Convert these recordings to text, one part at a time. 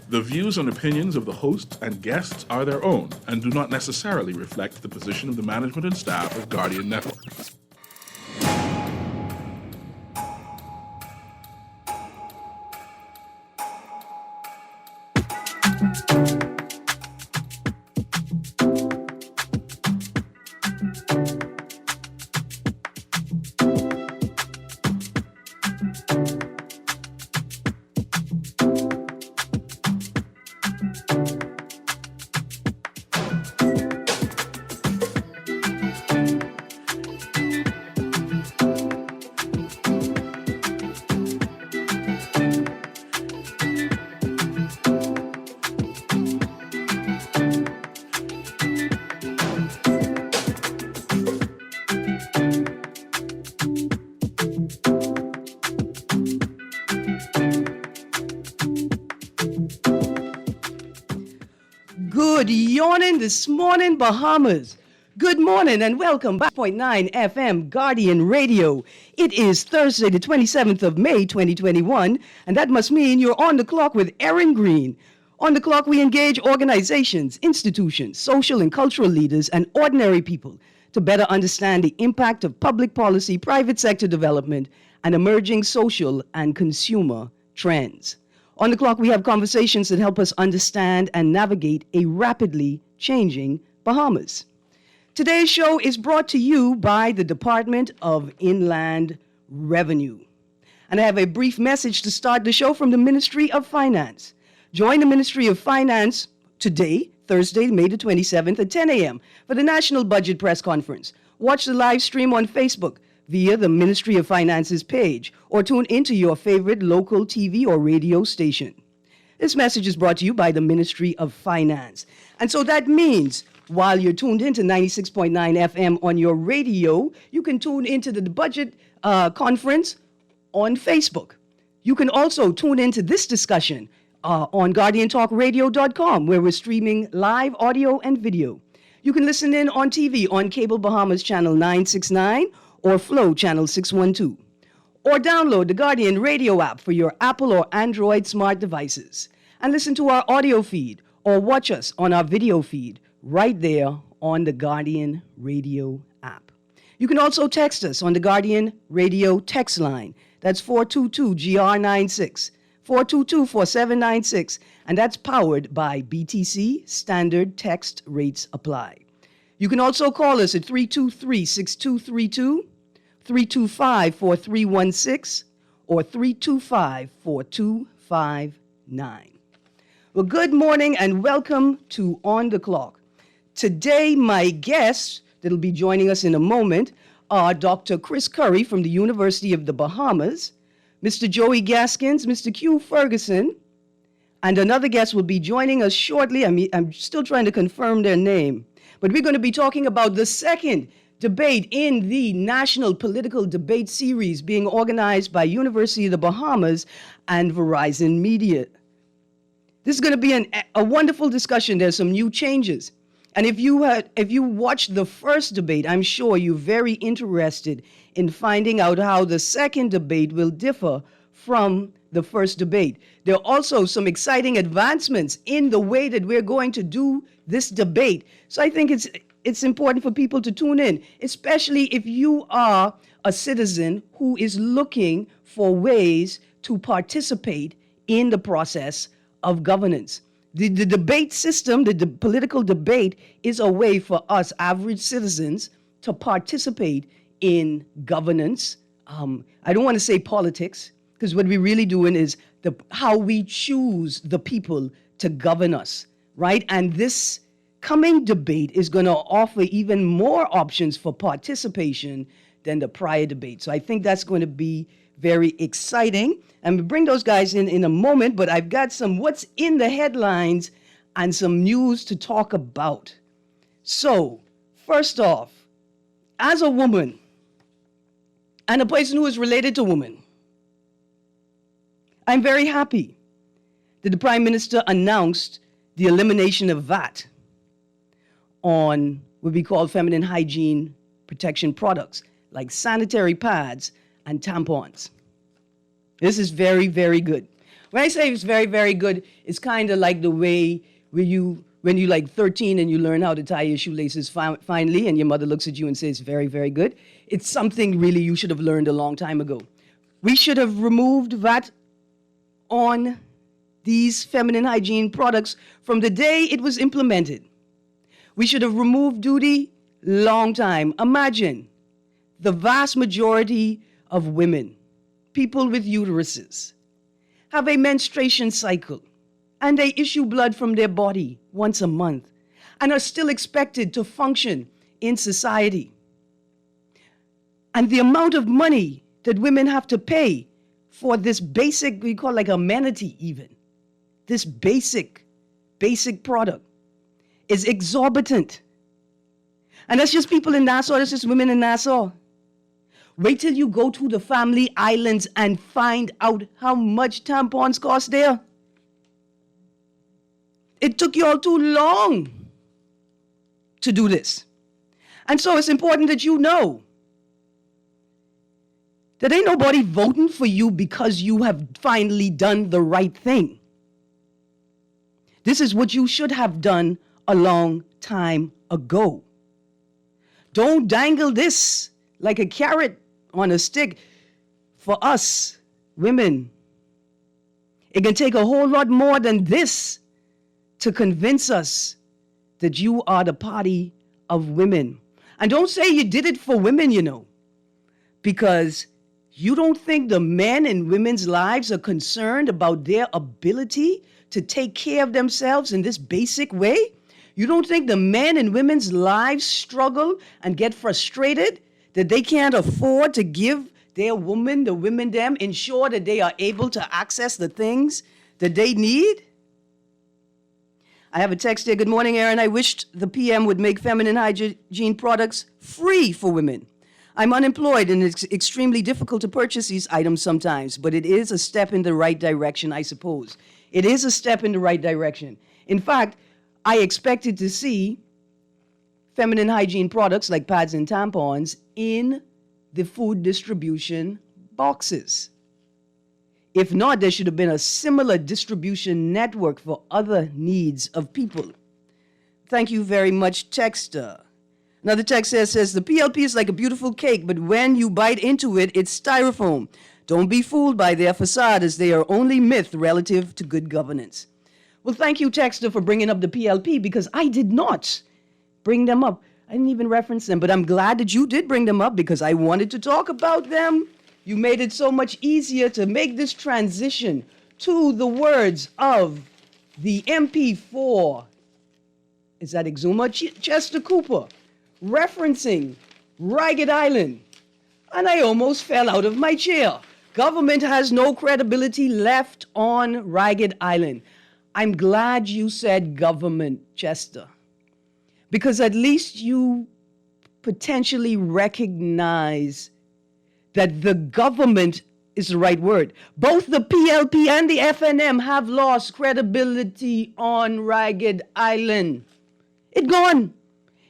The views and opinions of the hosts and guests are their own and do not necessarily reflect the position of the management and staff of Guardian Network. Good yawning this morning, Bahamas. Good morning and welcome back to 0.9 FM Guardian Radio. It is Thursday, the 27th of May, 2021, and that must mean you're on the clock with Erin Greene. On the clock, we engage organizations, institutions, social and cultural leaders, and ordinary people to better understand the impact of public policy, private sector development, and emerging social and consumer trends. On the clock, we have conversations that help us understand and navigate a rapidly changing Bahamas. Today's show is brought to you by the Department of Inland Revenue. And I have a brief message to start the show from the Ministry of Finance. Join the Ministry of Finance today, Thursday, May the 27th at 10 a.m. for the National Budget Press Conference. Watch the live stream on Facebook via the Ministry of Finance's page, or tune into your favorite local TV or radio station. This message is brought to you by the Ministry of Finance. And so that means while you're tuned into 96.9 FM on your radio, you can tune into the budget conference on Facebook. You can also tune into this discussion on GuardianTalkRadio.com, where we're streaming live audio and video. You can listen in on TV on Cable Bahamas Channel 969, or Flow Channel 612. Or download the Guardian Radio app for your Apple or Android smart devices. And listen to our audio feed or watch us on our video feed right there on the Guardian Radio app. You can also text us on the Guardian Radio text line. That's 422-GR96, 422-4796, and that's powered by BTC Standard Text Rates Apply. You can also call us at 323-6232, 325-4316, or 325-4259. Well, good morning and welcome to On the Clock. Today, my guests that'll be joining us in a moment are Dr. Chris Curry from the University of the Bahamas, Mr. Joey Gaskins, Mr. Q Ferguson, and another guest will be joining us shortly. I'm still trying to confirm their name. But we're going to be talking about the second debate in the National Political Debate Series being organized by University of the Bahamas and Verizon Media. This is going to be a wonderful discussion. There's some new changes. And if you watched the first debate, I'm sure you're very interested in finding out how the second debate will differ from the first debate. There are also some exciting advancements in the way that we're going to do this debate. So I think it's important for people to tune in, especially if you are a citizen who is looking for ways to participate in the process of governance. The debate system, the political debate, is a way for us average citizens to participate in governance. I don't want to say politics, because what we're really doing is how we choose the people to govern us, right? And this coming debate is going to offer even more options for participation than the prior debate. So I think that's going to be very exciting. And we'll bring those guys in a moment, but I've got some what's in the headlines and some news to talk about. So, first off, as a woman and a person who is related to women, I'm very happy that the Prime Minister announced the elimination of VAT on what we call feminine hygiene protection products, like sanitary pads and tampons. This is very, very good. When I say it's very, very good, it's kind of like the way when you like 13 and you learn how to tie your shoelaces finally, and your mother looks at you and says, very, very good. It's something really you should have learned a long time ago. We should have removed VAT on these feminine hygiene products from the day it was implemented. We should have removed duty long time. Imagine the vast majority of women, people with uteruses, have a menstruation cycle, and they issue blood from their body once a month and are still expected to function in society. And the amount of money that women have to pay for this basic, we call like amenity even, this basic product is exorbitant. And that's just people in Nassau, that's just women in Nassau. Wait till you go to the family islands and find out how much tampons cost there. It took you all too long to do this. And so it's important that you know that ain't nobody voting for you because you have finally done the right thing. This is what you should have done a long time ago. Don't dangle this like a carrot on a stick for us women. It can take a whole lot more than this to convince us that you are the party of women. And don't say you did it for women, you know, because you don't think the men in women's lives are concerned about their ability to take care of themselves in this basic way? You don't think the men in women's lives struggle and get frustrated that they can't afford to give their woman, the women them, ensure that they are able to access the things that they need? I have a text here. Good morning, Erin. I wished the PM would make feminine hygiene products free for women. I'm unemployed and it's extremely difficult to purchase these items sometimes, but it is a step in the right direction, I suppose. It is a step in the right direction. In fact, I expected to see feminine hygiene products like pads and tampons in the food distribution boxes. If not, there should have been a similar distribution network for other needs of people. Thank you very much, texter. Another text says, the PLP is like a beautiful cake, but when you bite into it, it's styrofoam. Don't be fooled by their facade, as they are only myth relative to good governance. Well, thank you, texter, for bringing up the PLP, because I did not bring them up. I didn't even reference them, but I'm glad that you did bring them up because I wanted to talk about them. You made it so much easier to make this transition to the words of the MP4. Is that Exuma? Chester Cooper, referencing Ragged Island. And I almost fell out of my chair. Government has no credibility left on Ragged Island. I'm glad you said government, Chester, because at least you potentially recognize that the government is the right word. Both the PLP and the FNM have lost credibility on Ragged Island. It gone.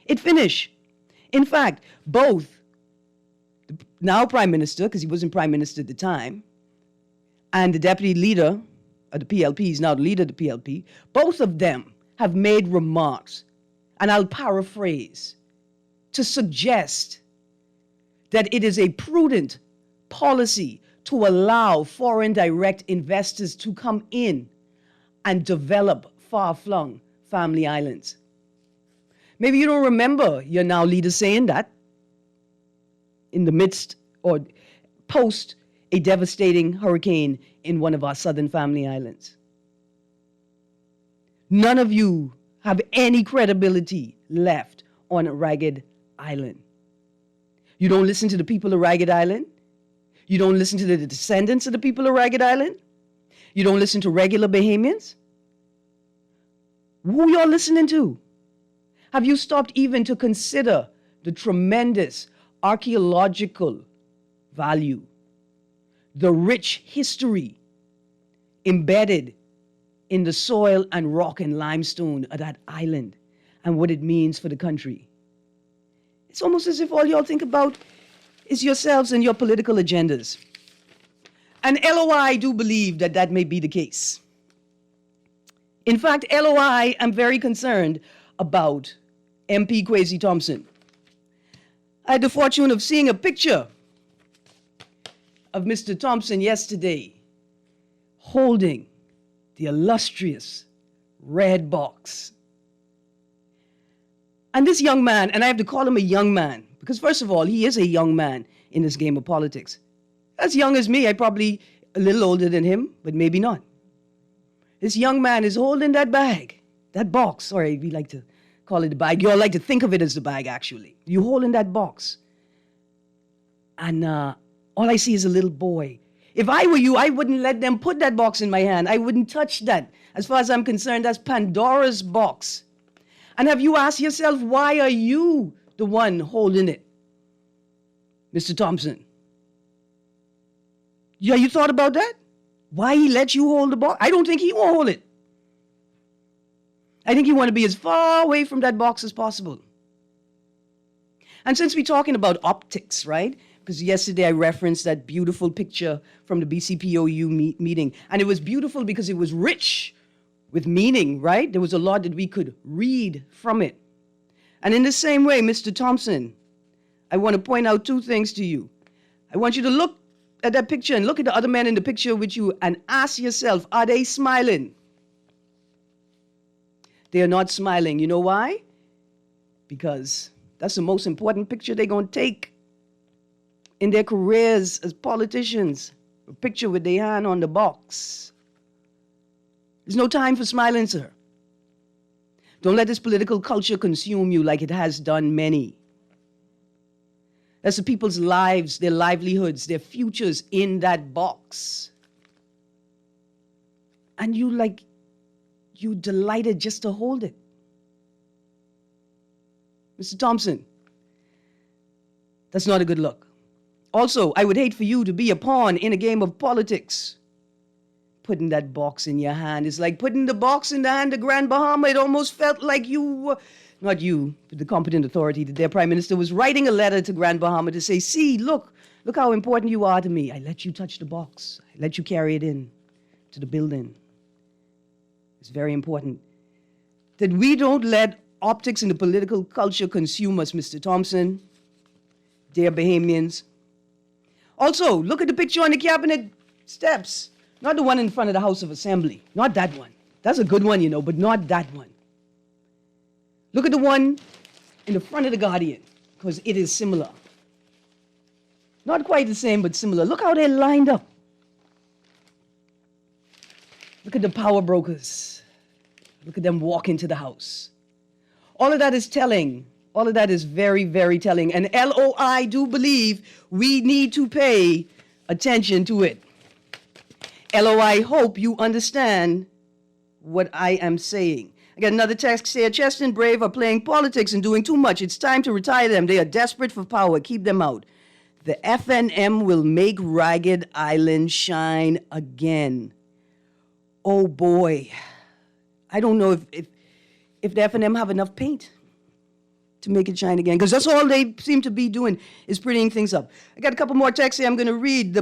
It finished. In fact, both the now Prime Minister, because he wasn't Prime Minister at the time, and the Deputy Leader of the PLP, he's now the leader of the PLP, both of them have made remarks, and I'll paraphrase, to suggest that it is a prudent policy to allow foreign direct investors to come in and develop far-flung family islands. Maybe you don't remember your now leader saying that in the midst or post a devastating hurricane in one of our southern family islands. None of you have any credibility left on Ragged Island. You don't listen to the people of Ragged Island. You don't listen to the descendants of the people of Ragged Island. You don't listen to regular Bahamians. Who y'all listening to? Have you stopped even to consider the tremendous archaeological value, the rich history embedded in the soil and rock and limestone of that island and what it means for the country? It's almost as if all y'all think about is yourselves and your political agendas. And LOI do believe that that may be the case. In fact, LOI, I'm very concerned about MP Kwesi Thompson. I had the fortune of seeing a picture of Mr. Thompson yesterday holding the illustrious red box. And this young man, and I have to call him a young man, because first of all, he is a young man in this game of politics. As young as me, I probably a little older than him, but maybe not. This young man is holding that bag, that box. Sorry, we like to call it a bag. You all like to think of it as the bag, actually. You holding that box. And all I see is a little boy. If I were you, I wouldn't let them put that box in my hand. I wouldn't touch that. As far as I'm concerned, that's Pandora's box. And have you asked yourself, why are you the one holding it, Mr. Thompson? Yeah, you thought about that? Why he let you hold the box? I don't think he won't hold it. I think you want to be as far away from that box as possible. And since we're talking about optics, right? Because yesterday I referenced that beautiful picture from the BCPOU meeting. And it was beautiful because it was rich with meaning, right? There was a lot that we could read from it. And in the same way, Mr. Thompson, I want to point out two things to you. I want you to look at that picture and look at the other men in the picture with you and ask yourself, are they smiling? They are not smiling. You know why? Because that's the most important picture they're going to take in their careers as politicians. A picture with their hand on the box. There's no time for smiling, sir. Don't let this political culture consume you like it has done many. That's the people's lives, their livelihoods, their futures in that box. And you delighted just to hold it. Mr. Thompson, that's not a good look. Also, I would hate for you to be a pawn in a game of politics. Putting that box in your hand is like putting the box in the hand of Grand Bahama. It almost felt like you were, not you, but the competent authority, that their prime minister was writing a letter to Grand Bahama to say, see, look how important you are to me. I let you touch the box. I let you carry it in to the building. It's very important that we don't let optics in the political culture consume us, Mr. Thompson, dear Bahamians. Also, look at the picture on the cabinet steps. Not the one in front of the House of Assembly. Not that one. That's a good one, you know, but not that one. Look at the one in the front of the Guardian, because it is similar. Not quite the same, but similar. Look how they're lined up. Look at the power brokers. Look at them walk into the House. All of that is telling. All of that is very, very telling. And LOI do believe we need to pay attention to it. LOI hope you understand what I am saying. I got another text here. Chest and Brave are playing politics and doing too much. It's time to retire them. They are desperate for power. Keep them out. The FNM will make Ragged Island shine again. Oh boy. I don't know if the FNM have enough paint to make it shine again, because that's all they seem to be doing is prettying things up. I got a couple more texts here I'm going to read.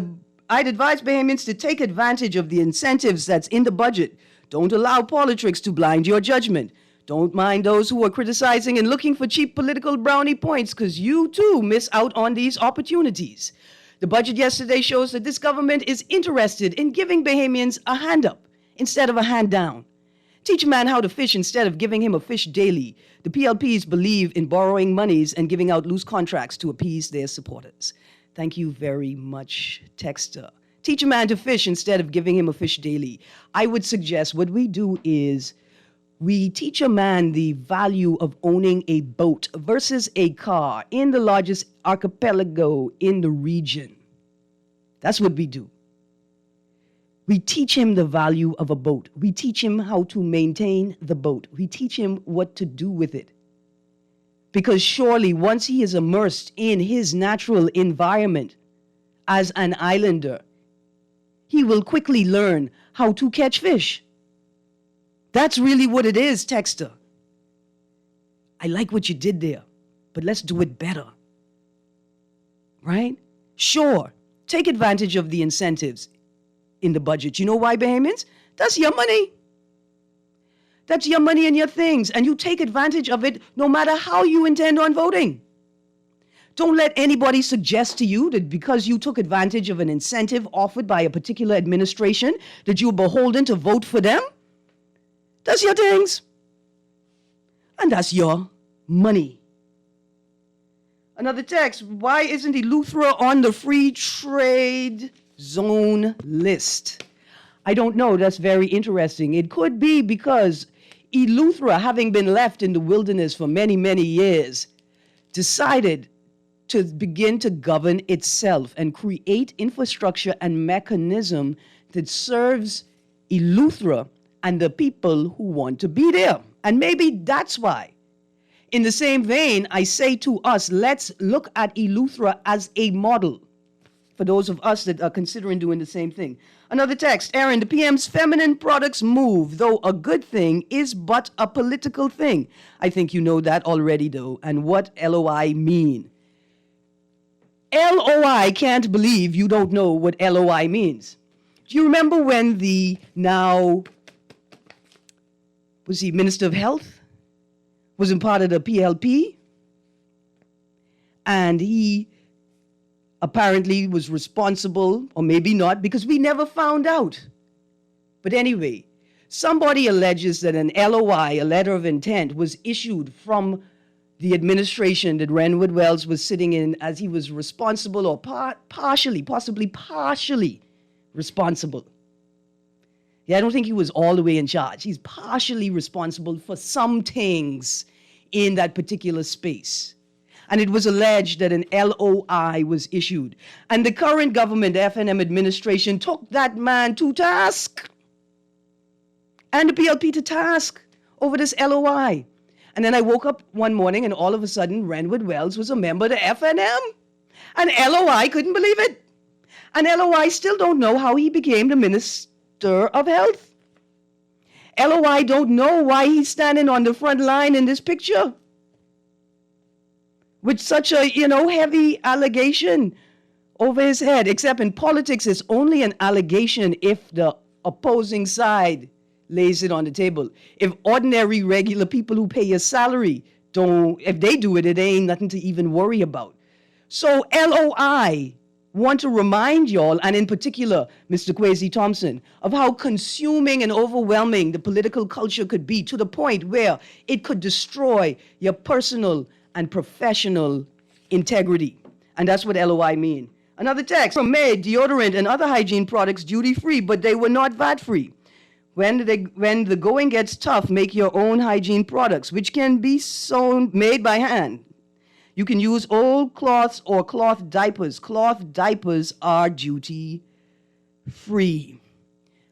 I'd advise Bahamians to take advantage of the incentives that's in the budget. Don't allow politics to blind your judgment. Don't mind those who are criticizing and looking for cheap political brownie points, because you too miss out on these opportunities. The budget yesterday shows that this government is interested in giving Bahamians a hand up instead of a hand down. Teach a man how to fish instead of giving him a fish daily. The PLPs believe in borrowing monies and giving out loose contracts to appease their supporters. Thank you very much, texter. Teach a man to fish instead of giving him a fish daily. I would suggest what we do is we teach a man the value of owning a boat versus a car in the largest archipelago in the region. That's what we do. We teach him the value of a boat. We teach him how to maintain the boat. We teach him what to do with it. Because surely once he is immersed in his natural environment as an islander, he will quickly learn how to catch fish. That's really what it is, texter. I like what you did there, but let's do it better. Right? Sure, take advantage of the incentives in the budget. You know why, Bahamians? That's your money. That's your money and your things, and you take advantage of it no matter how you intend on voting. Don't let anybody suggest to you that because you took advantage of an incentive offered by a particular administration that you're beholden to vote for them. That's your things. And that's your money. Another text, why isn't Eleuthera on the free trade zone list? I don't know, that's very interesting. It could be because Eleuthera, having been left in the wilderness for many, many years, decided to begin to govern itself and create infrastructure and mechanism that serves Eleuthera and the people who want to be there. And maybe that's why. In the same vein, I say to us, let's look at Eleuthera as a model for those of us that are considering doing the same thing. Another text, Erin, the PM's feminine products move, though a good thing, is but a political thing. I think you know that already, though, and what LOI mean. LOI can't believe you don't know what LOI means. Do you remember when the now, was he Minister of Health? Wasn't part of the PLP? And he apparently was responsible, or maybe not, because we never found out. But anyway, somebody alleges that an LOI, a letter of intent, was issued from the administration that Renwood Wells was sitting in as he was responsible or possibly partially responsible. Yeah, I don't think he was all the way in charge. He's partially responsible for some things in that particular space. And it was alleged that an LOI was issued. And the current government, FNM administration, took that man to task. And the PLP to task over this LOI. And then I woke up one morning and all of a sudden, Renwood Wells was a member of the FNM. And LOI couldn't believe it. And LOI still don't know how he became the Minister of Health. LOI don't know why he's standing on the front line in this picture with such a, heavy allegation over his head, except in politics, it's only an allegation if the opposing side lays it on the table. If ordinary, regular people who pay your salary if they do it, it ain't nothing to even worry about. So LOI want to remind y'all, and in particular, Mr. Kwesi Thompson, of how consuming and overwhelming the political culture could be to the point where it could destroy your personal and professional integrity. And that's what LOI mean. Another text, from May, deodorant and other hygiene products duty-free, but they were not VAT-free. When the going gets tough, make your own hygiene products, which can be made by hand. You can use old cloths or cloth diapers. Cloth diapers are duty-free.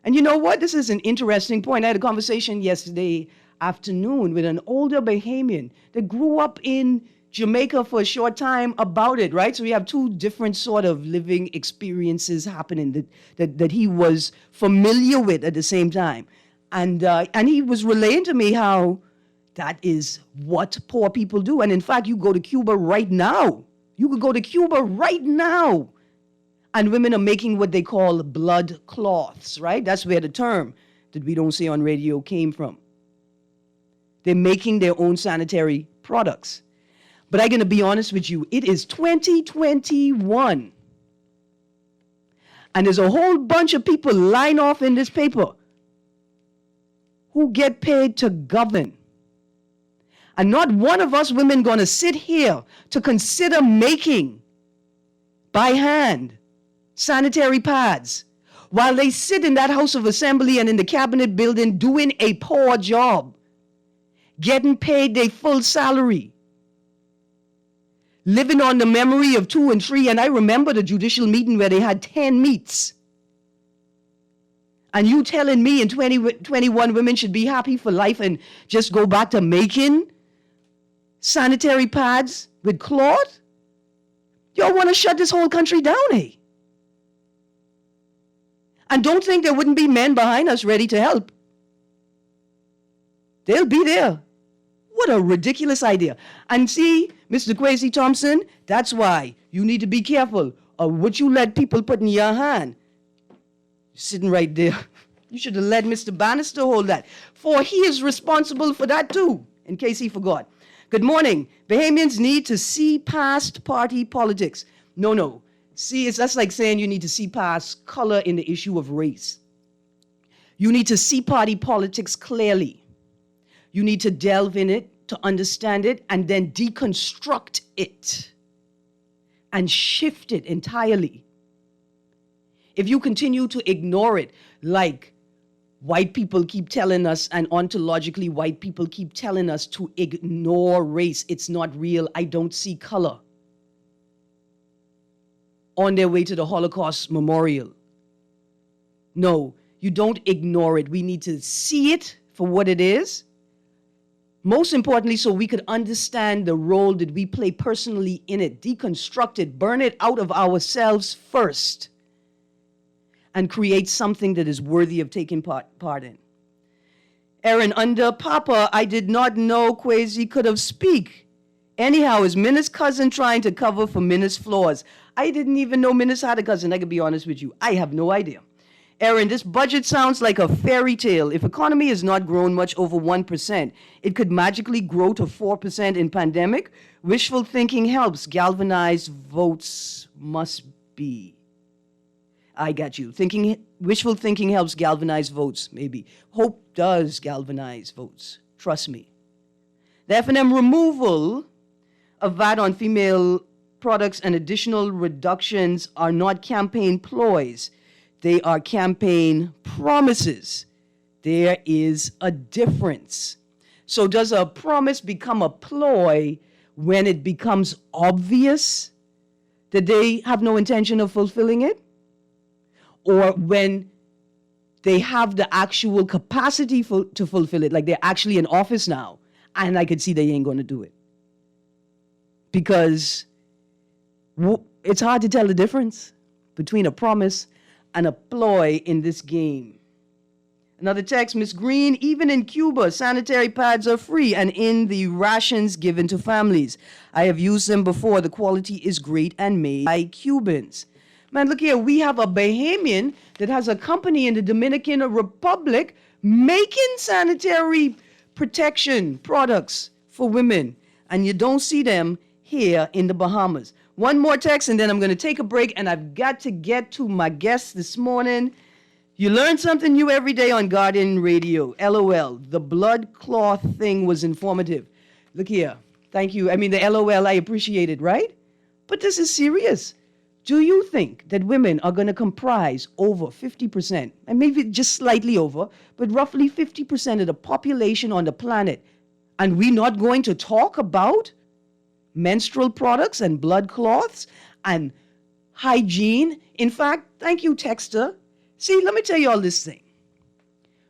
And you know what? This is an interesting point. I had a conversation yesterday afternoon with an older Bahamian that grew up in Jamaica for a short time about it, right? So we have two different sort of living experiences happening that he was familiar with at the same time. And he was relaying to me how that is what poor people do. And in fact, you go to Cuba right now. You could go to Cuba right now. And women are making what they call blood cloths, right? That's where the term that we don't say on radio came from. They're making their own sanitary products. But I'm going to be honest with you, it is 2021. And there's a whole bunch of people lined off in this paper who get paid to govern. And not one of us women going to sit here to consider making by hand sanitary pads while they sit in that House of Assembly and in the cabinet building doing a poor job, getting paid their full salary, living on the memory of 2 and 3. And I remember the judicial meeting where they had 10 meets. And you telling me in 2021 women should be happy for life and just go back to making sanitary pads with cloth? Y'all want to shut this whole country down, eh? And don't think there wouldn't be men behind us ready to help. They'll be there. What a ridiculous idea. And see, Mr. Kwesi Thompson, that's why you need to be careful of what you let people put in your hand. Sitting right there. You should have let Mr. Bannister hold that. For he is responsible for that too, in case he forgot. Good morning. Bahamians need to see past party politics. No. See, that's like saying you need to see past color in the issue of race. You need to see party politics clearly. You need to delve in it to understand it and then deconstruct it and shift it entirely. If you continue to ignore it, like white people keep telling us, and ontologically white people keep telling us to ignore race, it's not real, I don't see color, on their way to the Holocaust Memorial. No, you don't ignore it. We need to see it for what it is. Most importantly, so we could understand the role that we play personally in it, deconstruct it, burn it out of ourselves first, and create something that is worthy of taking part in. Erin, under Papa, I did not know Kwesi could have speak. Anyhow, is Minna's cousin trying to cover for Minna's flaws? I didn't even know Minna's had a cousin. I can be honest with you. I have no idea. Erin, this budget sounds like a fairy tale. If economy has not grown much over 1%, it could magically grow to 4% in pandemic. Wishful thinking helps. Galvanized votes must be. I got you. Wishful thinking helps galvanize votes, maybe. Hope does galvanize votes. Trust me. The F&M removal of VAT on female products and additional reductions are not campaign ploys. They are campaign promises. There is a difference. So does a promise become a ploy when it becomes obvious that they have no intention of fulfilling it? Or when they have the actual capacity to fulfill it, like they're actually in office now, and I could see they ain't going to do it. Because it's hard to tell the difference between a promise and a ploy in this game. Another text, Ms. Greene, even in Cuba, sanitary pads are free and in the rations given to families. I have used them before. The quality is great and made by Cubans. Man, look here, we have a Bahamian that has a company in the Dominican Republic making sanitary protection products for women, and you don't see them here in the Bahamas. One more text, and then I'm going to take a break, and I've got to get to my guest this morning. You learn something new every day on Guardian Radio. LOL. The blood cloth thing was informative. Look here. Thank you. I mean, the LOL, I appreciate it, right? But this is serious. Do you think that women are going to comprise over 50%, and maybe just slightly over, but roughly 50% of the population on the planet, and we're not going to talk about menstrual products and blood cloths and hygiene? In fact, thank you, Texter. See, let me tell you all this thing.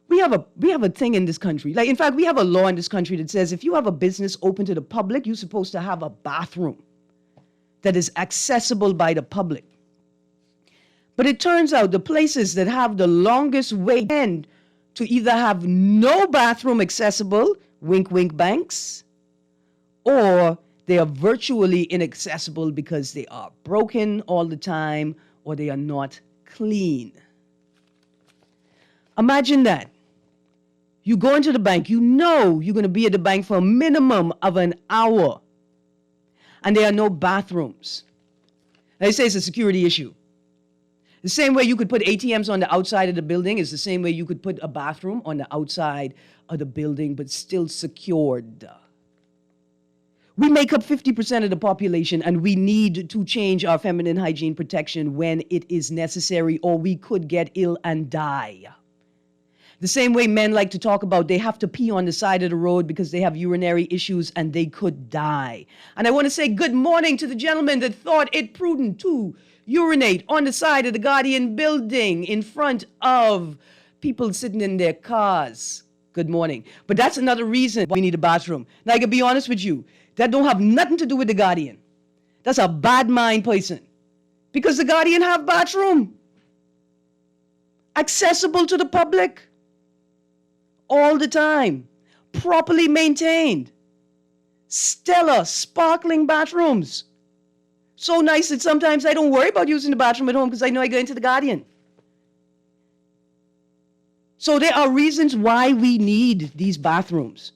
We have a thing in this country. Like, in fact, we have a law in this country that says if you have a business open to the public, you're supposed to have a bathroom that is accessible by the public. But it turns out the places that have the longest wait tend to either have no bathroom accessible, wink, wink, banks, or they are virtually inaccessible because they are broken all the time or they are not clean. Imagine that. You go into the bank, you know you're going to be at the bank for a minimum of an hour, and there are no bathrooms. They say it's a security issue. The same way you could put ATMs on the outside of the building is the same way you could put a bathroom on the outside of the building, but still secured. We make up 50% of the population, and we need to change our feminine hygiene protection when it is necessary, or we could get ill and die. The same way men like to talk about they have to pee on the side of the road because they have urinary issues and they could die. And I want to say good morning to the gentleman that thought it prudent to urinate on the side of the Guardian building in front of people sitting in their cars. Good morning. But that's another reason why we need a bathroom. Now, I can be honest with you. That don't have nothing to do with the Guardian. That's a bad mind person. Because the Guardian have bathroom. Accessible to the public. All the time. Properly maintained. Stellar, sparkling bathrooms. So nice that sometimes I don't worry about using the bathroom at home because I know I go into the Guardian. So there are reasons why we need these bathrooms.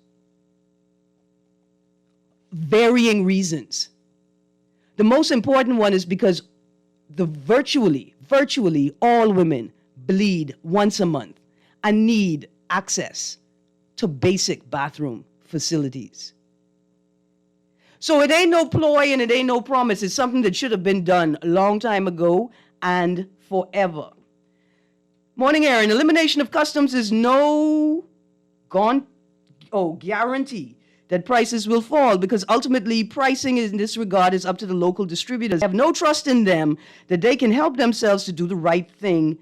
Varying reasons. The most important one is because virtually all women bleed once a month and need access to basic bathroom facilities. So it ain't no ploy and it ain't no promise. It's something that should have been done a long time ago and forever. Morning, Erin. Elimination of customs is no guarantee that prices will fall, because ultimately pricing in this regard is up to the local distributors. They have no trust in them that they can help themselves to do the right thing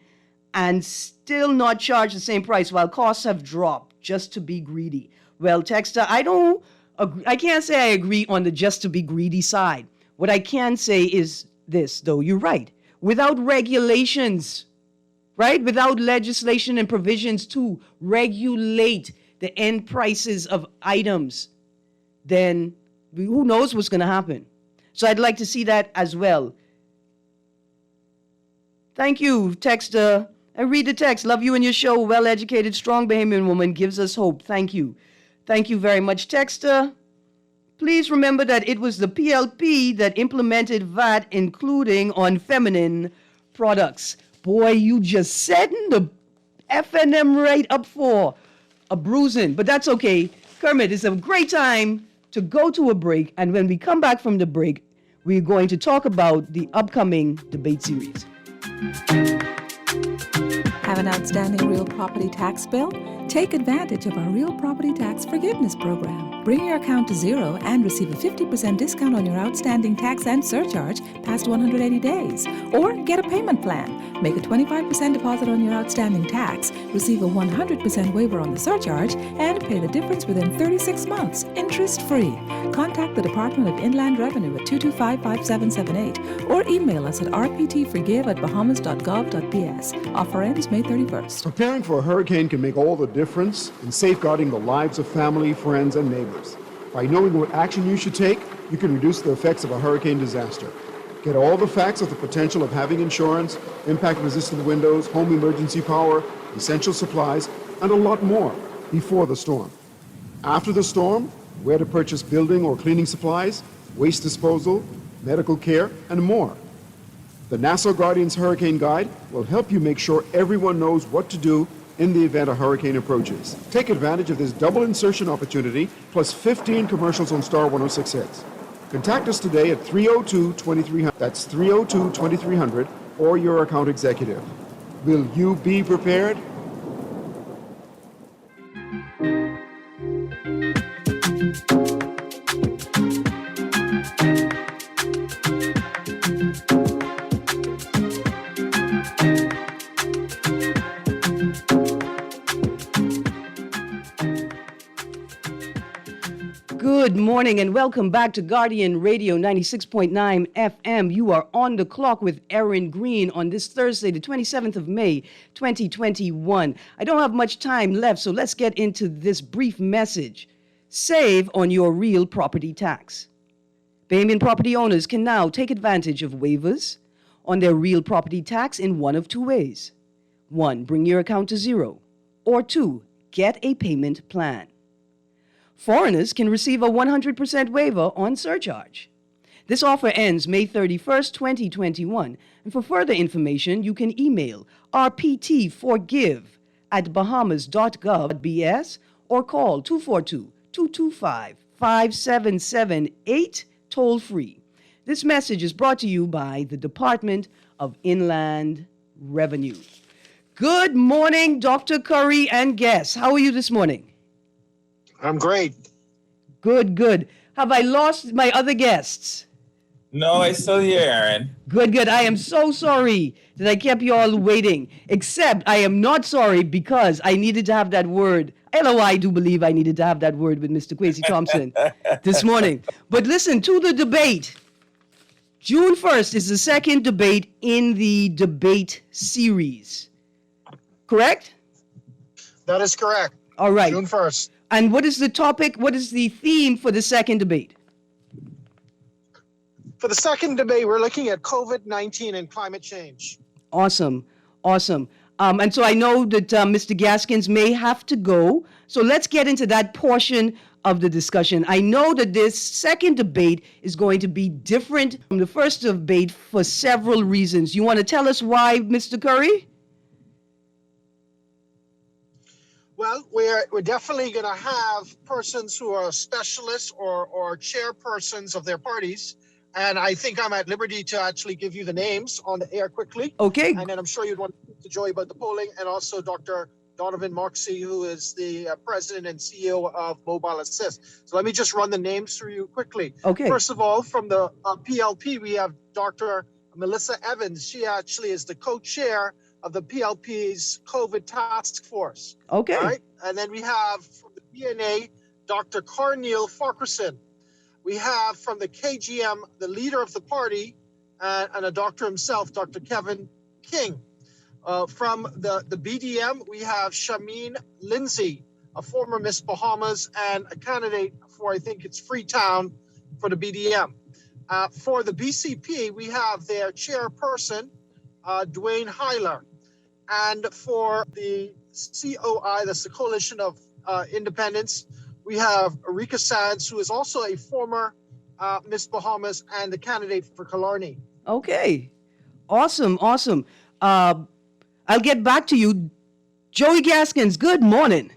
and still not charge the same price while costs have dropped just to be greedy. Well, Texter, I can't say I agree on the just to be greedy side. What I can say is this, though. You're right. Without regulations, right? Without legislation and provisions to regulate the end prices of items, then who knows what's going to happen. So I'd like to see that as well. Thank you, Texter. I read the text. Love you and your show. Well-educated, strong Bahamian woman gives us hope. Thank you. Thank you very much, Texter. Please remember that it was the PLP that implemented VAT, including on feminine products. Boy, you just setting the FNM rate up for a bruising, but that's okay. Kermit, it's a great time to go to a break, and when we come back from the break, we're going to talk about the upcoming debate series. Have an outstanding real property tax bill? Take advantage of our Real Property Tax Forgiveness Program. Bring your account to zero and receive a 50% discount on your outstanding tax and surcharge past 180 days. Or get a payment plan. Make a 25% deposit on your outstanding tax, receive a 100% waiver on the surcharge, and pay the difference within 36 months, interest-free. Contact the Department of Inland Revenue at 225-5778 or email us at rptforgive@bahamas.gov.ps. Offer ends May 31st. Preparing for a hurricane can make all the difference in safeguarding the lives of family, friends, and neighbors. By knowing what action you should take, you can reduce the effects of a hurricane disaster. Get all the facts of the potential of having insurance, impact-resistant windows, home emergency power, essential supplies, and a lot more before the storm. After the storm, where to purchase building or cleaning supplies, waste disposal, medical care, and more. The Nassau Guardian's Hurricane Guide will help you make sure everyone knows what to do in the event a hurricane approaches. Take advantage of this double insertion opportunity, plus 15 commercials on Star 106 hits. Contact us today at 302-2300. That's 302-2300, or your account executive. Will you be prepared? Good morning and welcome back to Guardian Radio 96.9 FM. You are on the clock with Erin Greene on this Thursday, the 27th of May, 2021. I don't have much time left, so let's get into this brief message. Save on your real property tax. Bahamian property owners can now take advantage of waivers on their real property tax in one of two ways. 1, bring your account to zero. Or 2, get a payment plan. Foreigners can receive a 100% waiver on surcharge. This offer ends May 31st, 2021. And for further information, you can email rptforgive@bahamas.gov.bs or call 242-225-5778 toll free. This message is brought to you by the Department of Inland Revenue. Good morning, Dr. Curry and guests. How are you this morning? I'm great. Good. Have I lost my other guests? No, I'm still here, Erin. Good. I am so sorry that I kept you all waiting. Except I am not sorry because I needed to have that word. I do believe I needed to have that word with Mr. Kwesi Thompson this morning. But listen, to the debate. June 1st is the second debate in the debate series. Correct? That is correct. All right. June 1st. And what is the topic? What is the theme for the second debate? For the second debate, we're looking at COVID-19 and climate change. Awesome. And so I know that Mr. Gaskins may have to go. So let's get into that portion of the discussion. I know that this second debate is going to be different from the first debate for several reasons. You want to tell us why, Mr. Curry? Well, we're definitely going to have persons who are specialists or chairpersons of their parties. And I think I'm at liberty to actually give you the names on the air quickly. Okay. And then I'm sure you'd want to speak to Joy about the polling, and also Dr. Donovan Moxey, who is the president and CEO of Mobile Assist. So let me just run the names through you quickly. Okay. First of all, from the PLP, we have Dr. Melissa Evans. She actually is the co-chair of the PLP's COVID task force. Okay. All right. And then we have from the BNA, Dr. Carneal Farquharson. We have from the KGM, the leader of the party, and a doctor himself, Dr. Kevin King. From the BDM, we have Shameen Lindsay, a former Miss Bahamas and a candidate for, I think it's Freetown for the BDM. For the BCP, we have their chairperson, Dwayne Hyler. And for the COI, that's the Coalition of Independents, we have Erika Sands, who is also a former Miss Bahamas and the candidate for Killarney. Okay. Awesome. I'll get back to you. Joey Gaskins, good morning.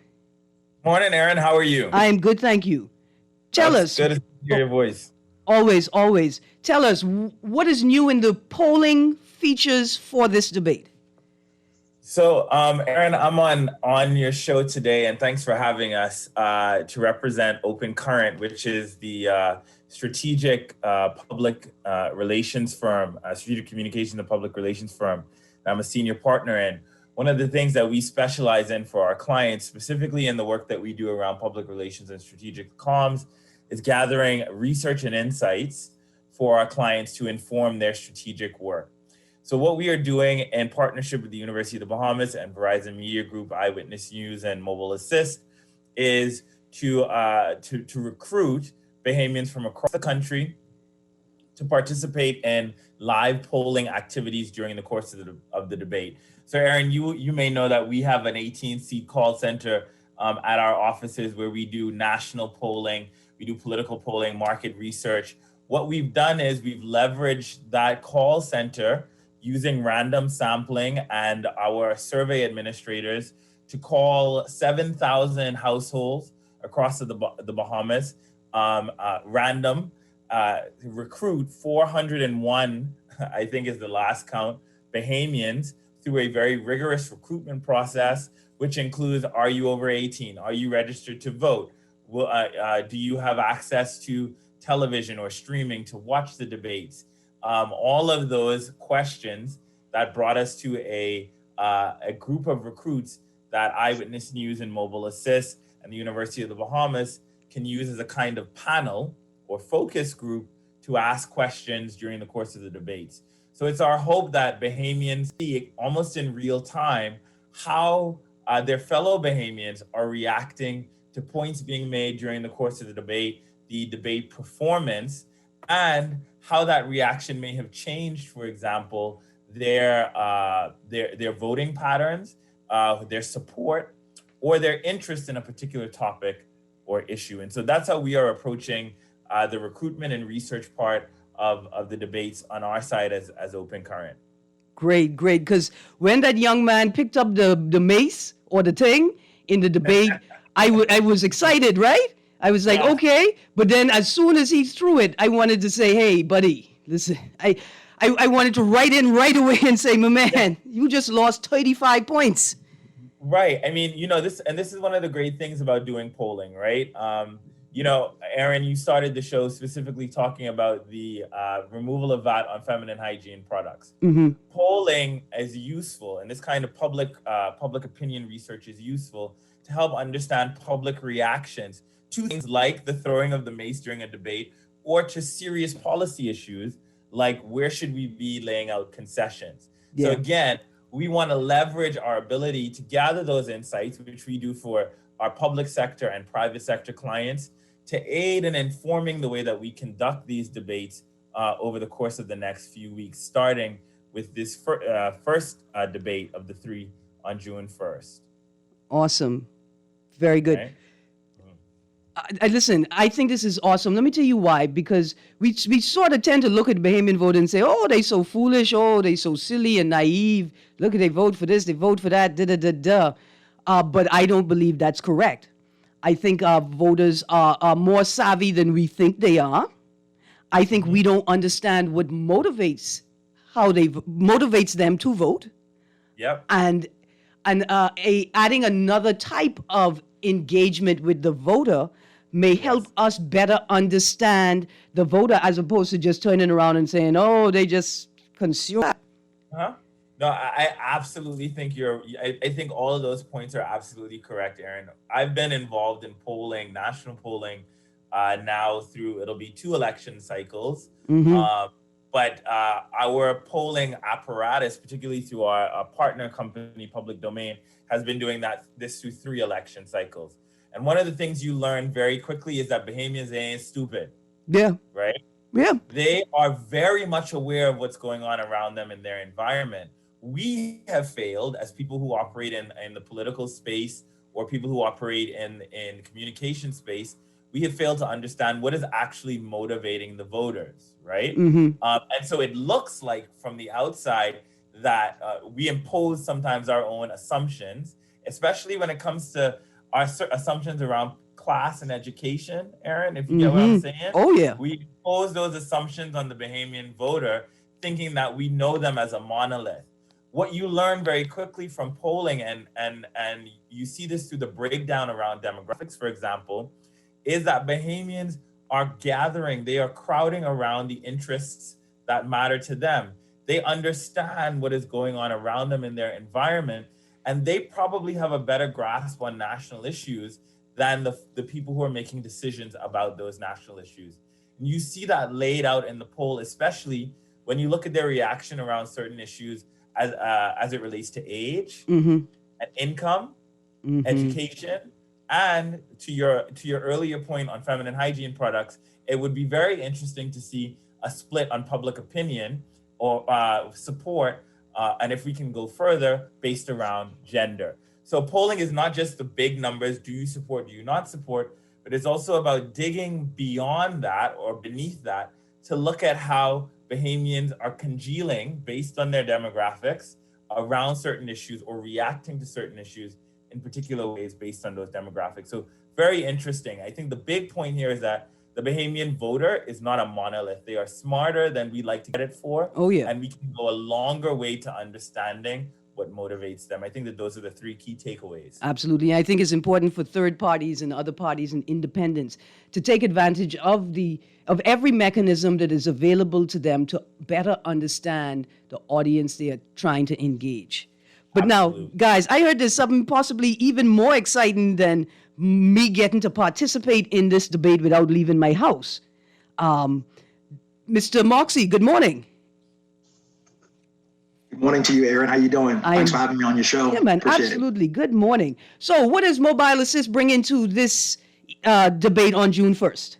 Morning, Erin. How are you? I am good, thank you. Tell us. Good to hear your voice. Always. Tell us, what is new in the polling features for this debate? So, Erin, I'm on your show today, and thanks for having us to represent Open Current, which is the strategic public relations firm, strategic communication and public relations firm that I'm a senior partner in. One of the things that we specialize in for our clients, specifically in the work that we do around public relations and strategic comms, is gathering research and insights for our clients to inform their strategic work. So what we are doing in partnership with the University of the Bahamas and Verizon Media Group, Eyewitness News, and Mobile Assist is to recruit Bahamians from across the country to participate in live polling activities during the course of the debate. So Erin, you may know that we have an 18-seat call center at our offices where we do national polling, we do political polling, market research. What we've done is we've leveraged that call center using random sampling and our survey administrators to call 7,000 households across the Bahamas, random, recruit 401, I think is the last count, Bahamians through a very rigorous recruitment process, which includes, are you over 18? Are you registered to vote? Do you have access to television or streaming to watch the debates? All of those questions that brought us to a group of recruits that Eyewitness News and Mobile Assist and the University of the Bahamas can use as a kind of panel or focus group to ask questions during the course of the debates. So it's our hope that Bahamians see almost in real time how their fellow Bahamians are reacting to points being made during the course of the debate performance, and how that reaction may have changed, for example, their voting patterns, their support, or their interest in a particular topic or issue. And so that's how we are approaching the recruitment and research part of the debates on our side as Open Current. Great. Because when that young man picked up the mace or the thing in the debate, I was excited, right? I was like, okay. But then as soon as he threw it, I wanted to say, hey, buddy, listen, I wanted to write in right away and say, my man, you just lost 35 points. Right. I mean, this is one of the great things about doing polling, right? Erin, you started the show specifically talking about the removal of VAT on feminine hygiene products. Mm-hmm. Polling is useful, and this kind of public opinion research is useful to help understand public reactions to things like the throwing of the mace during a debate, or to serious policy issues like where should we be laying out concessions. Yeah. So again, we want to leverage our ability to gather those insights, which we do for our public sector and private sector clients, to aid in informing the way that we conduct these debates over the course of the next few weeks, starting with this first debate of the three on June 1st. Awesome. Very good. Right? Listen, I think this is awesome. Let me tell you why. Because we sort of tend to look at Bahamian vote and say, oh, they so foolish. Oh, they so silly and naive. Look, they vote for this, they vote for that, da-da-da-da. But I don't believe that's correct. I think our voters are more savvy than we think they are. I think we don't understand what motivates motivates them to vote. Yep. And adding another type of engagement with the voter may help us better understand the voter, as opposed to just turning around and saying, oh, they just consume. Uh-huh. No, I absolutely think I think all of those points are absolutely correct, Erin. I've been involved in polling, national polling, now through, it'll be 2 election cycles. But our polling apparatus, particularly through our partner company, Public Domain, has been doing this through 3 election cycles. And one of the things you learn very quickly is that Bahamians ain't stupid. Yeah. Right? Yeah. They are very much aware of what's going on around them in their environment. We have failed as people who operate in the political space, or people who operate in communication space. We have failed to understand what is actually motivating the voters, right? And so it looks like from the outside that we impose sometimes our own assumptions, especially when it comes to our assumptions around class and education, Erin, if you get what I'm saying. Oh, yeah. We impose those assumptions on the Bahamian voter, thinking that we know them as a monolith. What you learn very quickly from polling, and you see this through the breakdown around demographics, for example, is that Bahamians are gathering, they are crowding around the interests that matter to them. They understand what is going on around them in their environment, and they probably have a better grasp on national issues than the people who are making decisions about those national issues. And you see that laid out in the poll, especially when you look at their reaction around certain issues as it relates to age, and income, education. And to your earlier point on feminine hygiene products, it would be very interesting to see a split on public opinion or support, and if we can go further, based around gender. So polling is not just the big numbers, do you support, do you not support, but it's also about digging beyond that or beneath that to look at how Bahamians are congealing based on their demographics around certain issues, or reacting to certain issues in particular ways based on those demographics. So very interesting. I think the big point here is that the Bahamian voter is not a monolith. They are smarter than we like to get it for. Oh, yeah. And we can go a longer way to understanding what motivates them. I think that those are the 3 key takeaways. Absolutely. I think it's important for third parties and other parties and independents to take advantage of every mechanism that is available to them to better understand the audience they are trying to engage. But Absolutely. Now, guys, I heard there's something possibly even more exciting than me getting to participate in this debate without leaving my house. Mr. Moxie, good morning. Good morning to you, Erin. How you doing? Thanks for having me on your show. Yeah, man, Appreciate absolutely. Good morning. So what does Mobile Assist bring into this debate on June 1st?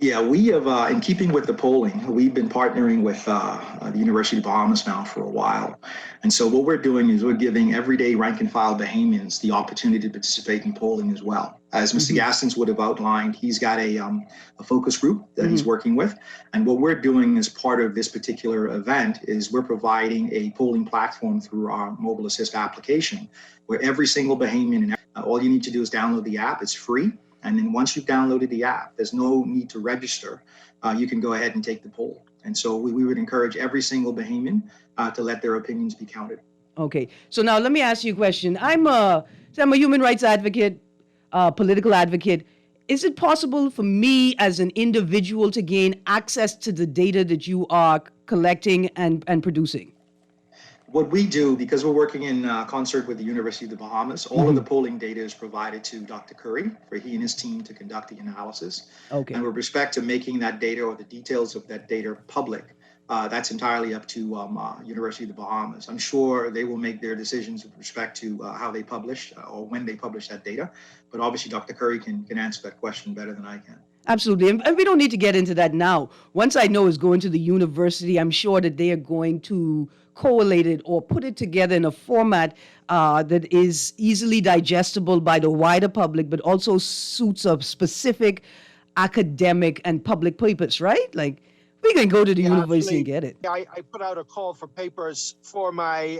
Yeah, we have, in keeping with the polling, we've been partnering with the University of the Bahamas now for a while. And so what we're doing is we're giving everyday rank and file Bahamians the opportunity to participate in polling as well. As Mr. Gastons would have outlined, he's got a focus group that he's working with. And what we're doing as part of this particular event is we're providing a polling platform through our Mobile Assist application, where every single Bahamian, all you need to do is download the app. It's free. And then once you've downloaded the app, there's no need to register. You can go ahead and take the poll. And so we would encourage every single Bahamian to let their opinions be counted. Okay. So now let me ask you a question. I'm a human rights advocate, political advocate. Is it possible for me as an individual to gain access to the data that you are collecting and producing? What we do, because we're working in concert with the University of the Bahamas, all of the polling data is provided to Dr. Curry for he and his team to conduct the analysis. Okay. And with respect to making that data or the details of that data public, that's entirely up to University of the Bahamas. I'm sure they will make their decisions with respect to how they publish or when they publish that data. But obviously, Dr. Curry can answer that question better than I can. Absolutely. And we don't need to get into that now. Once I know it's going to the university, I'm sure that they are going to collate it or put it together in a format that is easily digestible by the wider public, but also suits a specific academic and public purpose, right? Like, we can go to the university and get it. I put out a call for papers for my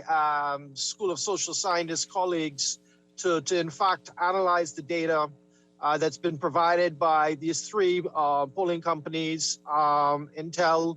School of Social Sciences colleagues to in fact analyze the data that's been provided by these three polling companies, Intel,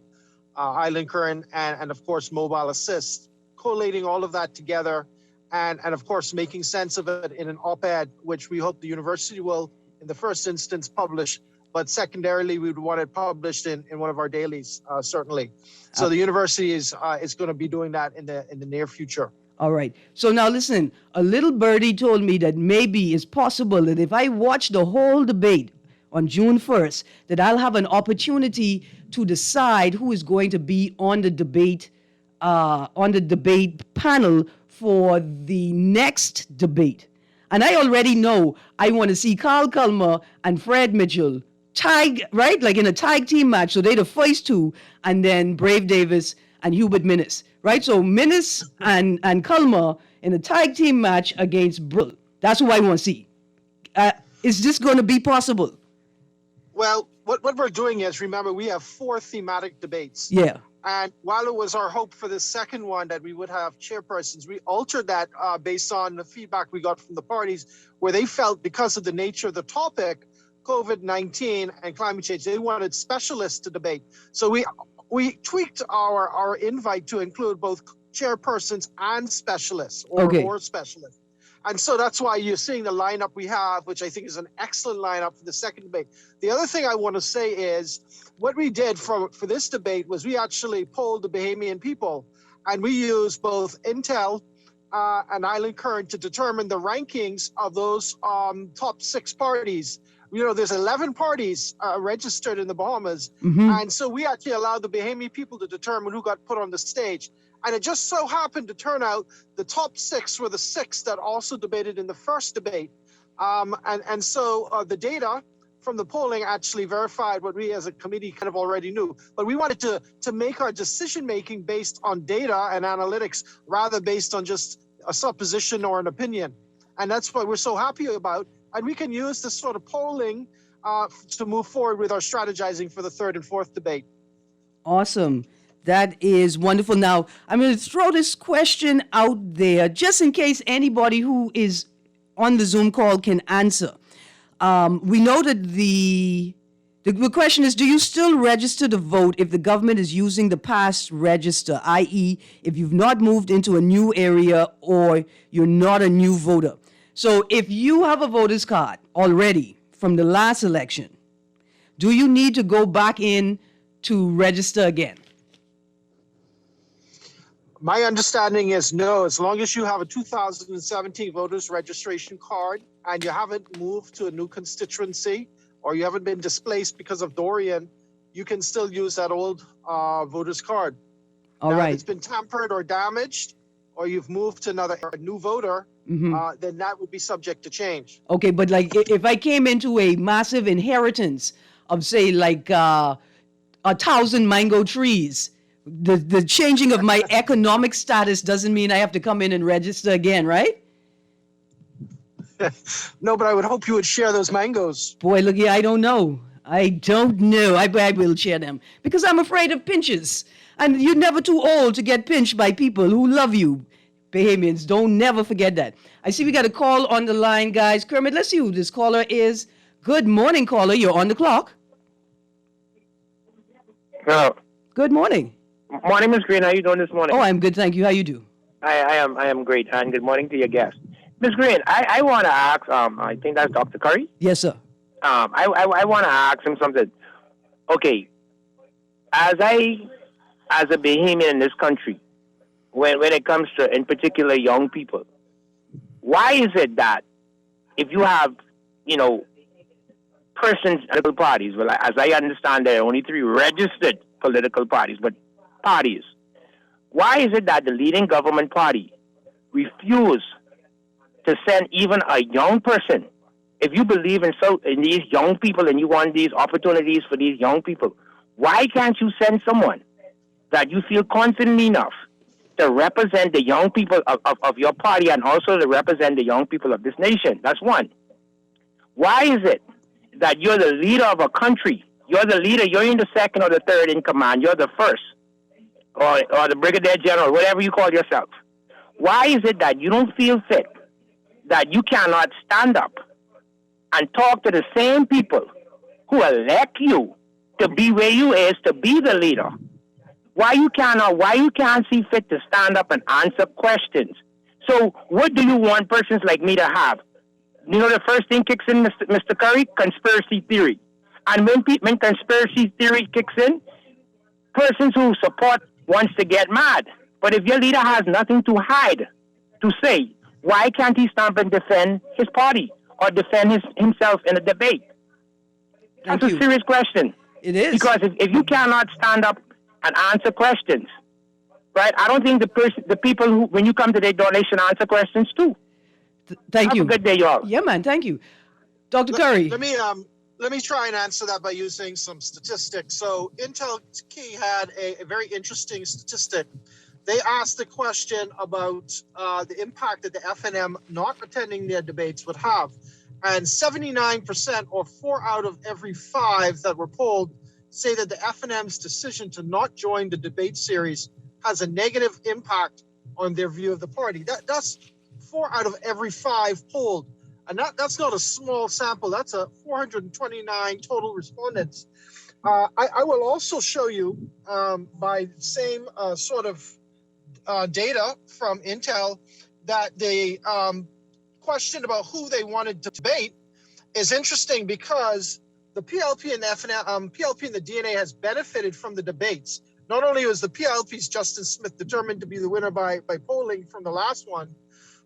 Island Current, and of course Mobile Assist, collating all of that together and of course making sense of it in an op-ed, which we hope the university will, in the first instance, publish. But secondarily, we would want it published in one of our dailies, certainly. So the university is going to be doing that in the near future. All right. So now listen, a little birdie told me that maybe it's possible that if I watch the whole debate on June 1st, that I'll have an opportunity to decide who is going to be on the debate panel for the next debate. And I already know I want to see Carl Culmer and Fred Mitchell tag, right? Like in a tag team match. So they're the first two, and then Brave Davis and Hubert Minnis, right? So Minnis and Culmer in a tag team match against Brill. That's who I want to see. Is this going to be possible? Well, what we're doing is, remember, we have 4 thematic debates. Yeah. And while it was our hope for the second one that we would have chairpersons, we altered that based on the feedback we got from the parties, where they felt because of the nature of the topic, COVID-19 and climate change, they wanted specialists to debate. So we tweaked our invite to include both chairpersons and specialists or specialists. And so that's why you're seeing the lineup we have, which I think is an excellent lineup for the second debate. The other thing I want to say is what we did for this debate was we actually polled the Bahamian people, and we used both Intel and Island Current to determine the rankings of those top 6 parties. You know, there's 11 parties registered in the Bahamas. Mm-hmm. And so we actually allowed the Bahamian people to determine who got put on the stage. And it just so happened to turn out the top 6 were the 6 that also debated in the first debate. And so the data from the polling actually verified what we as a committee kind of already knew. But we wanted to make our decision-making based on data and analytics rather based on just a supposition or an opinion. And that's what we're so happy about. And we can use this sort of polling to move forward with our strategizing for the third and fourth debate. Awesome. That is wonderful. Now, I'm going to throw this question out there just in case anybody who is on the Zoom call can answer. We know that the question is, do you still register to vote if the government is using the past register, i.e., if you've not moved into a new area or you're not a new voter? So if you have a voter's card already from the last election, do you need to go back in to register again? My understanding is no, as long as you have a 2017 voters registration card and you haven't moved to a new constituency or you haven't been displaced because of Dorian, you can still use that old voter's card. All right. If it's been tampered or damaged, or you've moved to a new voter, then that would be subject to change. Okay, but like if I came into a massive inheritance of, say, like 1,000 mango trees, the changing of my economic status doesn't mean I have to come in and register again, right? No, but I would hope you would share those mangoes. Boy, look here, I don't know. I will share them because I'm afraid of pinches. And you're never too old to get pinched by people who love you. Bahamians, don't never forget that. I see we got a call on the line, guys. Kermit, let's see who this caller is. Good morning, caller. You're on the clock. Hello. Good morning. Morning, Ms. Greene. How are you doing this morning? Oh, I'm good, thank you. How you do? I am great, and good morning to your guest. Ms. Greene, I want to ask, I think that's Dr. Curry? Yes, sir. I want to ask him something. Okay, as a Bahamian in this country, when it comes to, in particular, young people, why is it that if you have, persons, political parties, well, as I understand, there are only 3 registered political parties, but parties, why is it that the leading government party refuse to send even a young person if you believe in these young people and you want these opportunities for these young people, why can't you send someone that you feel confident enough to represent the young people of your party and also to represent the young people of this nation? That's one. Why is it that you're the leader of a country? You're the leader, you're in the second or the third in command, you're the first, or the brigadier general, whatever you call yourself. Why is it that you don't feel fit, that you cannot stand up and talk to the same people who elect you to be where you is, to be the leader? Why you can't see fit to stand up and answer questions? So what do you want persons like me to have? You know, the first thing kicks in, Mr. Curry, conspiracy theory. And when conspiracy theory kicks in, persons who support wants to get mad. But if your leader has nothing to hide, to say, why can't he stand up and defend his party or defend himself in a debate? That's a serious question. It is. Because if you cannot stand up and answer questions, right, I don't think the people who, when you come to their door, they should answer questions too. Thank you. Have a good day, y'all. Yeah, man. Thank you. Dr. Curry. Let me try and answer that by using some statistics. So Intel Key had a very interesting statistic. They asked the question about the impact that the FNM not attending their debates would have. And 79%, or 4 out of every 5 that were polled, say that the FNM's decision to not join the debate series has a negative impact on their view of the party. That's 4 out of every 5 polled. And that's not a small sample. That's a 429 total respondents. I will also show you by same sort of data from Intel that the question about who they wanted to debate is interesting because the PLP and the PLP and the DNA has benefited from the debates. Not only was the PLP's Justin Smith determined to be the winner by polling from the last one,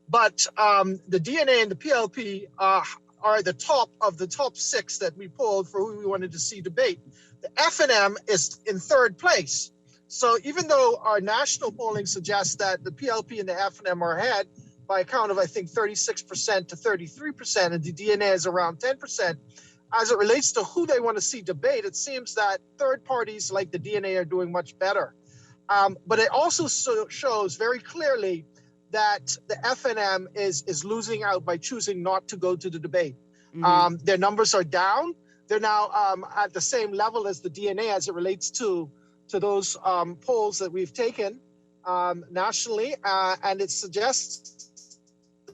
but the DNA and the PLP are the top of the top 6 that we polled for who we wanted to see debate. The FNM is in 3rd place. So even though our national polling suggests that the PLP and the FNM are ahead by a count of, I think, 36% to 33%, and the DNA is around 10%, as it relates to who they want to see debate, it seems that third parties like the DNA are doing much better. But it also shows very clearly that the FNM is losing out by choosing not to go to the debate. Mm-hmm. Their numbers are down. They're now at the same level as the DNA as it relates to those polls that we've taken nationally, and it suggests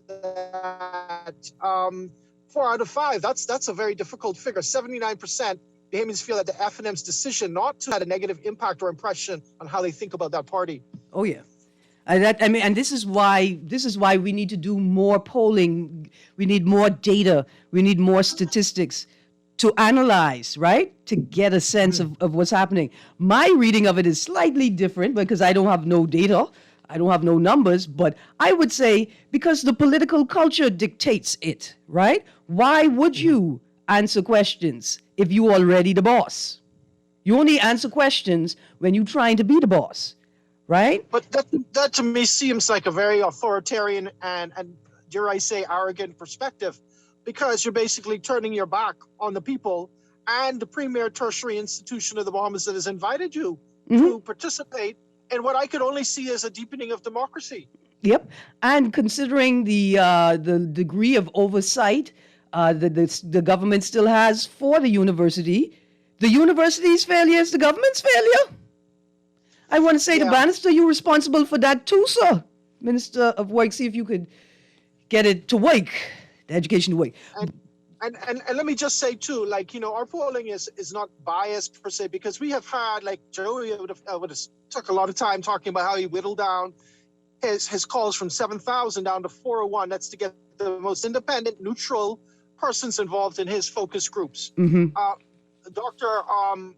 that 4 out of 5, that's a very difficult figure. 79% Bahamians feel that the FNM's decision not to have a negative impact or impression on how they think about that party. Oh yeah. And this is why we need to do more polling. We need more data. We need more statistics to analyze, right? To get a sense of what's happening. My reading of it is slightly different because I don't have no data. I don't have no numbers, but I would say because the political culture dictates it, right? Why would you answer questions if you already the boss? You only answer questions when you're trying to be the boss, right? But that to me seems like a very authoritarian and dare I say arrogant perspective, because you're basically turning your back on the people and the premier tertiary institution of the Bahamas that has invited you to participate in what I could only see as a deepening of democracy. Yep, and considering the degree of oversight the government still has for the university's failure is the government's failure. I want to say to Bannister, you're responsible for that too, sir. Minister of Work, see if you could get it to work, the education to work. And let me just say too, like, you know, our polling is not biased per se, because we have had, like, Joey would have took a lot of time talking about how he whittled down his calls from 7,000 down to 401. That's to get the most independent, neutral persons involved in his focus groups. Dr.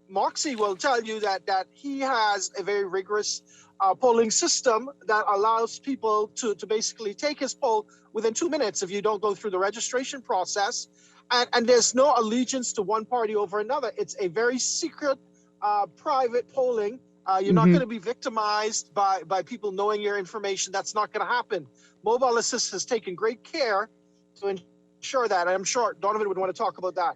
Moxie will tell you that he has a very rigorous polling system that allows people to basically take his poll within 2 minutes if you don't go through the registration process. And there's no allegiance to one party over another. It's a very secret, private polling. You're not going to be victimized by people knowing your information. That's not going to happen. Mobile Assist has taken great care to sure that? I'm sure Donovan would want to talk about that.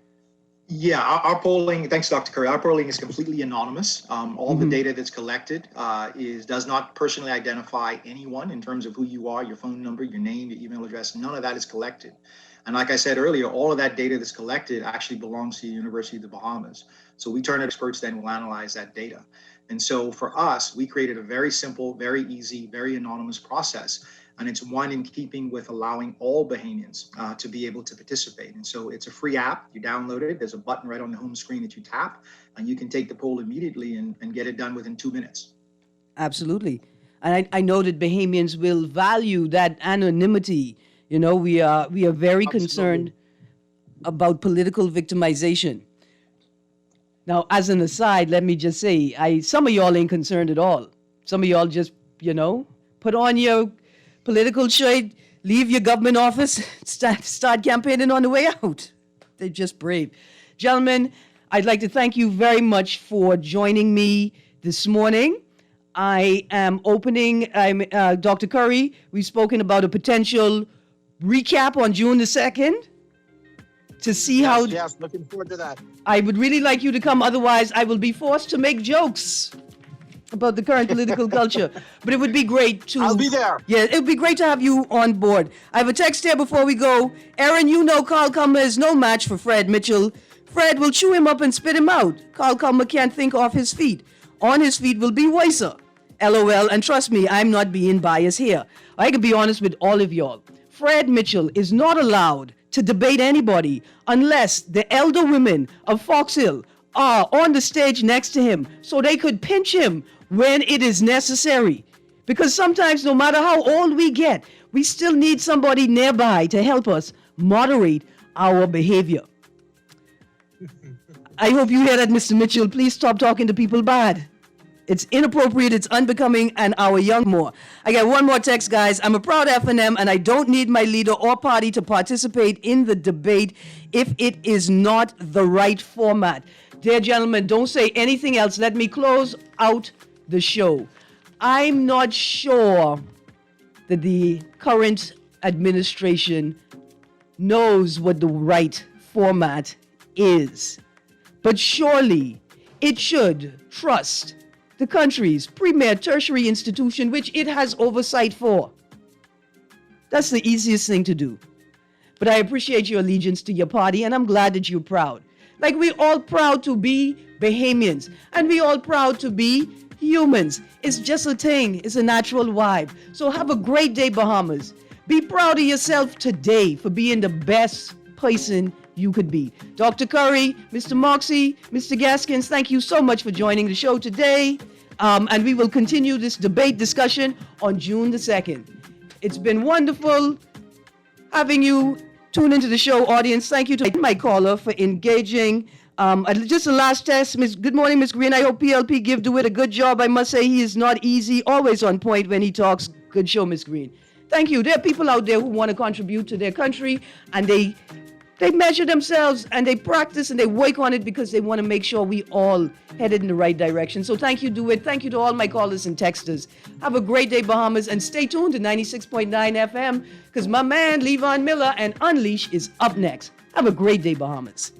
Yeah, our polling, thanks, Dr. Curry, our polling is completely anonymous. All the data that's collected does not personally identify anyone in terms of who you are, your phone number, your name, your email address. None of that is collected. And like I said earlier, all of that data that's collected actually belongs to the University of the Bahamas. So we turn experts then will analyze that data. And so for us, we created a very simple, very easy, very anonymous process. And it's one in keeping with allowing all Bahamians to be able to participate. And so it's a free app. You download it. There's a button right on the home screen that you tap, and you can take the poll immediately and get it done within 2 minutes. Absolutely. And I know that Bahamians will value that anonymity. You know, we are very concerned about political victimization. Now, as an aside, let me just say, some of y'all ain't concerned at all. Some of y'all just, put on your political shade, leave your government office, start campaigning on the way out. They're just brave. Gentlemen, I'd like to thank you very much for joining me this morning. I am Dr. Curry, we've spoken about a potential recap on June the 2nd to see how... Yes, looking forward to that. I would really like you to come, otherwise I will be forced to make jokes about the current political culture. But it would be great to... I'll be there. Yeah, it would be great to have you on board. I have a text here before we go. Erin, Carl Culmer is no match for Fred Mitchell. Fred will chew him up and spit him out. Carl Culmer can't think off his feet. On his feet will be Weiser. LOL, and trust me, I'm not being biased here. I can be honest with all of y'all. Fred Mitchell is not allowed to debate anybody unless the elder women of Fox Hill are on the stage next to him so they could pinch him when it is necessary. Because sometimes, no matter how old we get, we still need somebody nearby to help us moderate our behavior. I hope you hear that, Mr. Mitchell. Please stop talking to people bad. It's inappropriate, it's unbecoming, and our young more. I got one more text, guys. I'm a proud F&M, and I don't need my leader or party to participate in the debate if it is not the right format. Dear gentlemen, don't say anything else. Let me close out the show. I'm not sure that the current administration knows what the right format is, but surely it should trust the country's premier tertiary institution, which it has oversight for. That's the easiest thing to do. But I appreciate your allegiance to your party, and I'm glad that you're proud. Like we're all proud to be Bahamians, and we're all proud to be humans. It's just a thing. It's a natural vibe. So have a great day, Bahamas. Be proud of yourself today for being the best person you could be. Dr. Curry, Mr. Moxie, Mr. Gaskins, thank you so much for joining the show today. And we will continue this debate discussion on June the 2nd. It's been wonderful having you tune into the show, audience. Thank you to my caller for engaging. Just a last test. Good morning, Ms. Greene. I hope PLP give DeWitt a good job. I must say he is not easy, always on point when he talks. Good show, Ms. Greene. Thank you. There are people out there who want to contribute to their country, and they measure themselves and they practice and they work on it because they want to make sure we all headed in the right direction. So thank you, DeWitt. Thank you to all my callers and texters. Have a great day, Bahamas, and stay tuned to 96.9 FM because my man, Levon Miller and Unleash is up next. Have a great day, Bahamas.